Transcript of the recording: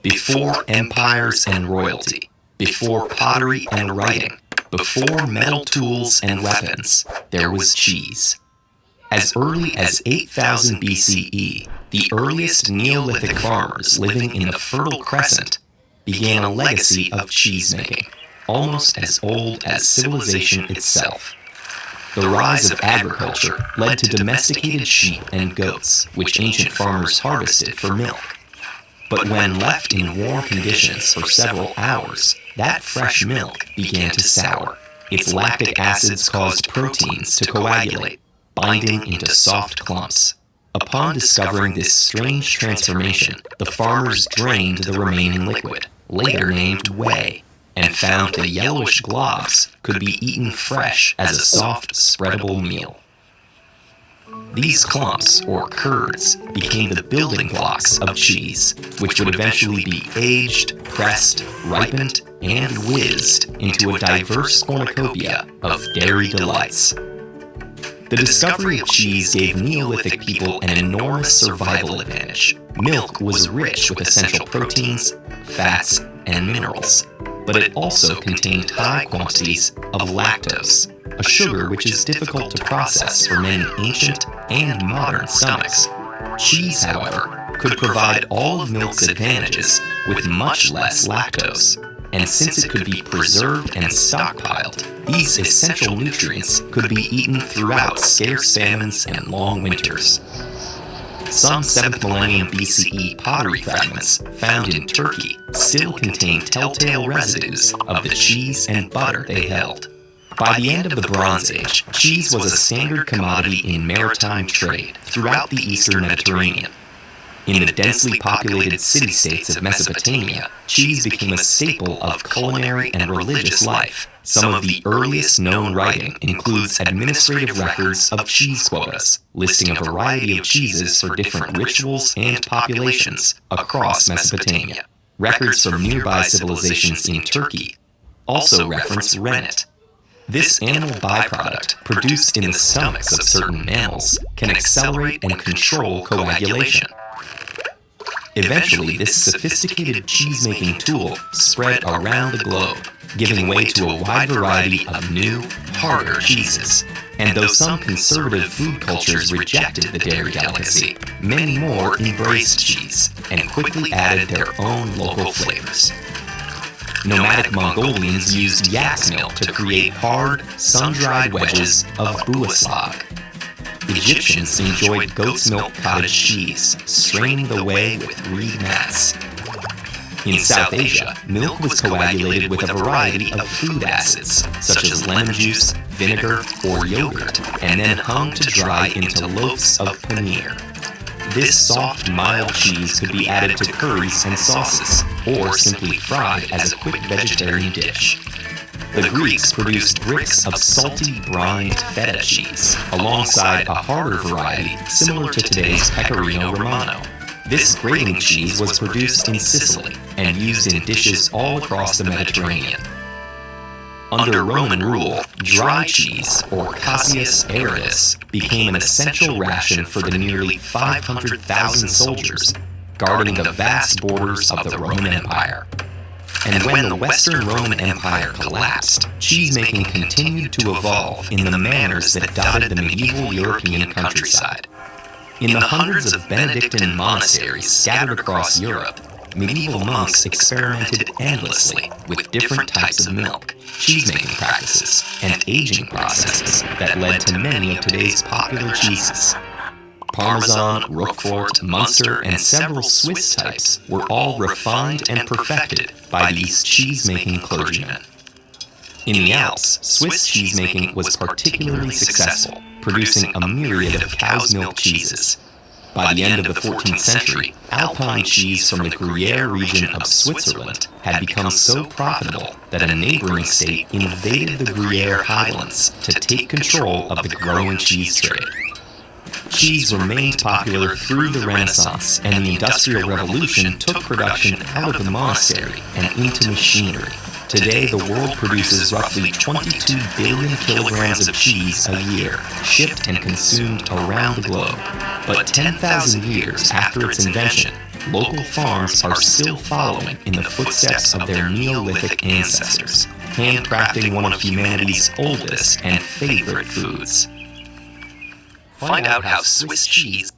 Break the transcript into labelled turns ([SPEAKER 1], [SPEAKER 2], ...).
[SPEAKER 1] Before empires and royalty, before pottery and writing, before metal tools and weapons, there was cheese. As early as 8000 BCE, the earliest Neolithic farmers living in the Fertile Crescent began a legacy of cheesemaking, almost as old as civilization itself. The rise of agriculture led to domesticated sheep and goats, which ancient farmers harvested for milk. But when left in warm conditions for several hours, that fresh milk began to sour. Its lactic acids caused proteins to coagulate, binding into soft clumps. Upon discovering this strange transformation, the farmers drained the remaining liquid, later named whey, and found the yellowish globs could be eaten fresh as a soft, spreadable meal. These clumps, or curds, became the building blocks of cheese, which would eventually be aged, pressed, ripened, and whizzed into a diverse cornucopia of dairy delights. The discovery of cheese gave Neolithic people an enormous survival advantage. Milk was rich with essential proteins, fats, and minerals, but it also contained high quantities of lactose, a sugar which is difficult to process for many ancient and modern stomachs. Cheese, however, could provide all of milk's advantages with much less lactose, and since it could be preserved and stockpiled, these essential nutrients could be eaten throughout scarce famines and long winters. Some 7th millennium BCE pottery fragments found in Turkey still contain telltale residues of the cheese and butter they held. By the end of the Bronze Age, cheese was a standard commodity in maritime trade throughout the eastern Mediterranean. In the densely populated city-states of Mesopotamia, cheese became a staple of culinary and religious life. Some of the earliest known writing includes administrative records of cheese quotas, listing a variety of cheeses for different rituals and populations across Mesopotamia. Records from nearby civilizations in Turkey also reference rennet. This animal byproduct, produced in the stomachs of certain mammals, can accelerate and control coagulation. Eventually, this sophisticated cheese-making tool spread around the globe, giving way to a wide variety of new, harder cheeses. And though some conservative food cultures rejected the dairy delicacy, many more embraced cheese and quickly added their own local flavors. Nomadic Mongolians used yak's milk to create hard, sun-dried wedges of buaslag. Egyptians enjoyed goat's milk cottage cheese, straining the whey with reed mats. In South Asia, milk was coagulated with a variety of food acids, such as lemon juice, vinegar, or yogurt, and then hung to dry into loaves of paneer. This soft, mild cheese could be added to curries and sauces, or simply fried as a quick vegetarian dish. The Greeks produced bricks of salty, brined feta cheese, alongside a harder variety similar to today's Pecorino Romano. This grating cheese was produced in Sicily and used in dishes all across the Mediterranean. Under Roman rule, dry cheese, or Caseus aridus, became an essential ration for the nearly 500,000 soldiers guarding the vast borders of the Roman Empire. And when the Western Roman Empire collapsed, cheesemaking continued to evolve in the manners that dotted the medieval European countryside. In the hundreds of Benedictine monasteries scattered across Europe, medieval monks experimented endlessly with different types of milk, cheesemaking practices, and aging processes that led to many of today's popular cheeses. Parmesan, Roquefort, Munster, and several Swiss types were all refined and perfected by these cheese-making clergymen. In the Alps, Swiss cheesemaking was particularly successful, producing a myriad of cow's milk cheeses. By the end of the 14th century, Alpine cheese from the Gruyere region of Switzerland had become so profitable that a neighboring state invaded the Gruyere highlands to take control of the growing cheese trade. Cheese remained popular through the Renaissance, and the Industrial Revolution took production out of the monastery and into machinery. Today, the world produces roughly 22 billion kilograms of cheese a year, shipped and consumed around the globe. But 10,000 years after its invention, local farms are still following in the footsteps of their Neolithic ancestors, handcrafting one of humanity's oldest and favorite foods. Find out how Swiss cheese